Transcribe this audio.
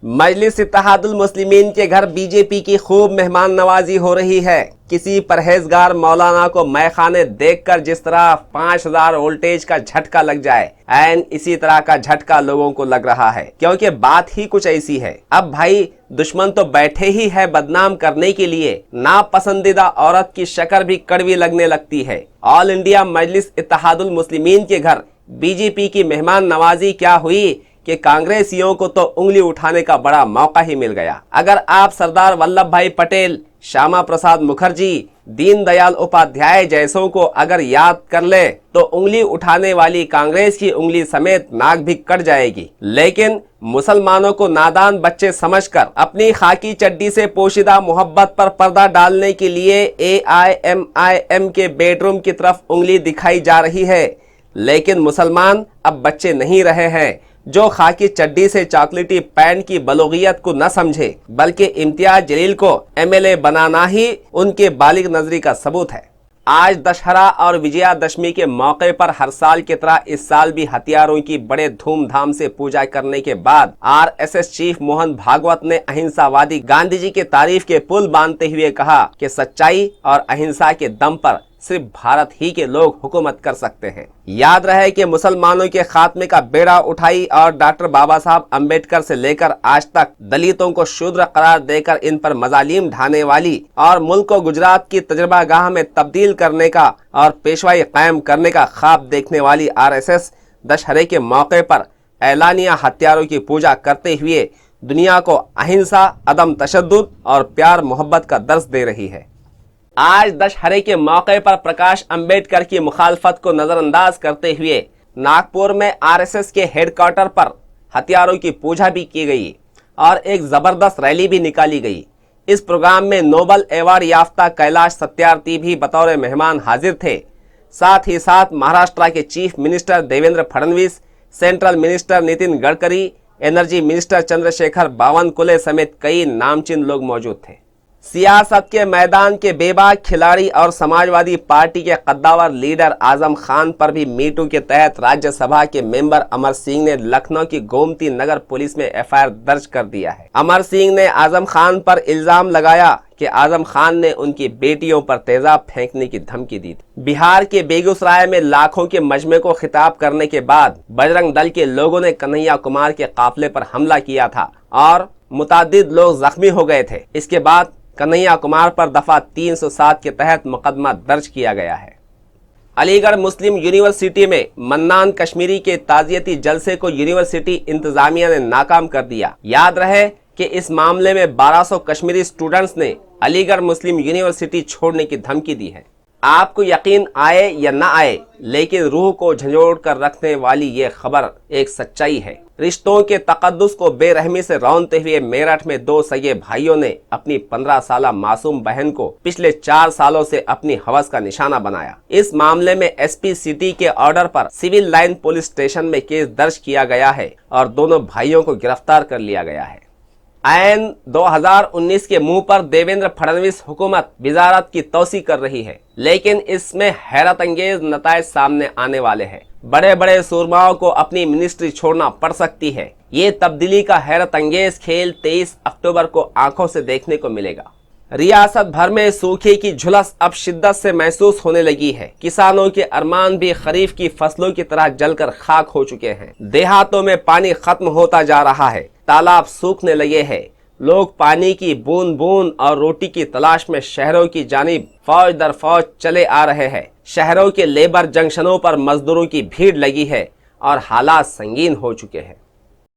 मजलिस इत्तेहादुल मुस्लिमीन के घर बीजेपी की खूब मेहमान नवाजी हो रही है। किसी परहेजगार मौलाना को मैखाने देखकर जिस तरह 5000 वोल्टेज का झटका लग जाए, ऐन इसी तरह का झटका लोगों को लग रहा है, क्योंकि बात ही कुछ ऐसी है। अब भाई दुश्मन तो बैठे ही है बदनाम करने के लिए। नापसंदीदा औरत की शक्ल भी कड़वी लगने लगती है। ऑल इंडिया मजलिस इत्तेहादुल मुस्लिमीन के घर बीजेपी की मेहमान नवाजी क्या हुई कि कांग्रेसियों को तो उंगली उठाने का बड़ा मौका ही मिल गया। अगर आप सरदार वल्लभ भाई पटेल, श्यामा प्रसाद मुखर्जी, दीनदयाल उपाध्याय जैसों को अगर याद कर ले तो उंगली उठाने वाली कांग्रेस की उंगली समेत नाक भी कट जाएगी। लेकिन मुसलमानों को नादान बच्चे समझकर अपनी खाकी चड्डी से पोशीदा मोहब्बत पर पर्दा डालने के लिए AIMIM के बेडरूम की तरफ उंगली दिखाई जा रही है। लेकिन मुसलमान अब बच्चे नहीं रहे हैं जो खाकी चड्डी से चॉकलेटी पैंट की बलोगियत को न समझे, बल्कि इम्तियाज जलील को MLA बनाना ही उनके बालिग नजरी का सबूत है। आज दशहरा और विजयादशमी के मौके पर हर साल की तरह इस साल भी हथियारों की बड़े धूमधाम से पूजा करने के बाद RSS चीफ मोहन भागवत ने अहिंसावादी गांधी जी के तारीफ के पुल बांधते हुए कहा कि सच्चाई और अहिंसा के दम पर सिर्फ भारत ही के लोग हुकूमत कर सकते हैं। याद रहे कि मुसलमानों के खात्मे का बेड़ा उठाई और डॉक्टर बाबा साहब अम्बेडकर से लेकर आज तक दलितों को शूद्र करार देकर इन पर मजालिम ढाने वाली और मुल्क को गुजरात की तजर्बा गाह में तब्दील करने का और पेशवाई कायम करने का ख्वाब देखने वाली RSS दशहरे के मौके पर ऐलानिया हथियारों की पूजा करते हुए दुनिया को अहिंसा, अदम तशद्दुद और प्यार मोहब्बत का दर्स दे रही है। आज दशहरे के मौके पर प्रकाश अंबेडकर की मुखालफत को नजरअंदाज करते हुए नागपुर में RSS के हेडक्वार्टर पर हथियारों की पूजा भी की गई और एक जबरदस्त रैली भी निकाली गई। इस प्रोग्राम में नोबल अवार्ड याफ्ता कैलाश सत्यार्थी भी बतौर मेहमान हाजिर थे। साथ ही साथ महाराष्ट्र के chief minister Devendra Fadnavis, central minister Nitin Gadkari, energy minister Chandrashekhar Bawankule समेत कई नामचीन लोग मौजूद थे। सियासत के मैदान के बेबाक खिलाड़ी और समाजवादी पार्टी के कद्दावर लीडर आजम खान पर भी मीटू के तहत राज्यसभा के मेंबर अमर सिंह ने लखनऊ की गोमती नगर पुलिस में FIR दर्ज कर दिया है। अमर सिंह ने आजम खान पर इल्जाम लगाया कि आजम खान ने उनकी बेटियों पर तेजाब फेंकने की धमकी दी थी। बिहार के बेगूसराय में लाखों के मजमे को खिताब करने के बाद बजरंग दल के लोगों ने कन्हैया कुमार के काफिले पर हमला किया था और मुतादिद लोग जख्मी हो गए थे। इसके बाद कन्हैया कुमार पर दफा 307 के तहत मुकदमा दर्ज किया गया है। अलीगढ़ मुस्लिम यूनिवर्सिटी में मन्नान कश्मीरी के ताजियती जलसे को यूनिवर्सिटी इंतजामिया ने नाकाम कर दिया। याद रहे कि इस मामले में 1200 कश्मीरी स्टूडेंट्स ने अलीगढ़ मुस्लिम यूनिवर्सिटी छोड़ने की धमकी दी है। आपको यकीन आए या न आए, लेकिन रूह को झंझोड़ कर रखने वाली ये खबर एक सच्चाई है। रिश्तों के तकद्दुस को बेरहमी से रौंदते हुए मेरठ में 2 सगे भाइयों ने अपनी 15 साला मासूम बहन को पिछले 4 सालों से अपनी हवस का निशाना बनाया। इस मामले में SP सिटी के ऑर्डर पर सिविल लाइन पुलिस स्टेशन में केस दर्ज किया गया है और दोनों भाइयों को गिरफ्तार कर लिया गया है। ऐन 2019 के मुंह पर देवेंद्र फडणवीस हुकूमत वजारत की तौसी कर रही है, लेकिन इसमें हैरत अंगेज नतायज सामने आने वाले हैं। बड़े बड़े सूरमाओं को अपनी मिनिस्ट्री छोड़ना पड़ सकती है। ये तब्दीली का हैरत अंगेज खेल 23 अक्टूबर को आंखों से देखने को मिलेगा। रियासत भर में सूखे की झुलस अब शिद्दत से महसूस होने लगी है। किसानों के अरमान भी खरीफ की फसलों की तरह जलकर खाक हो चुके हैं। देहातों में पानी खत्म होता जा रहा है, तालाब सूखने लगे हैं। लोग पानी की बूंद बूंद और रोटी की तलाश में शहरों की जानिब फौज दर फौज चले आ रहे हैं। शहरों के लेबर जंक्शनों पर मजदूरों की भीड़ लगी है और हालात संगीन हो चुके हैं।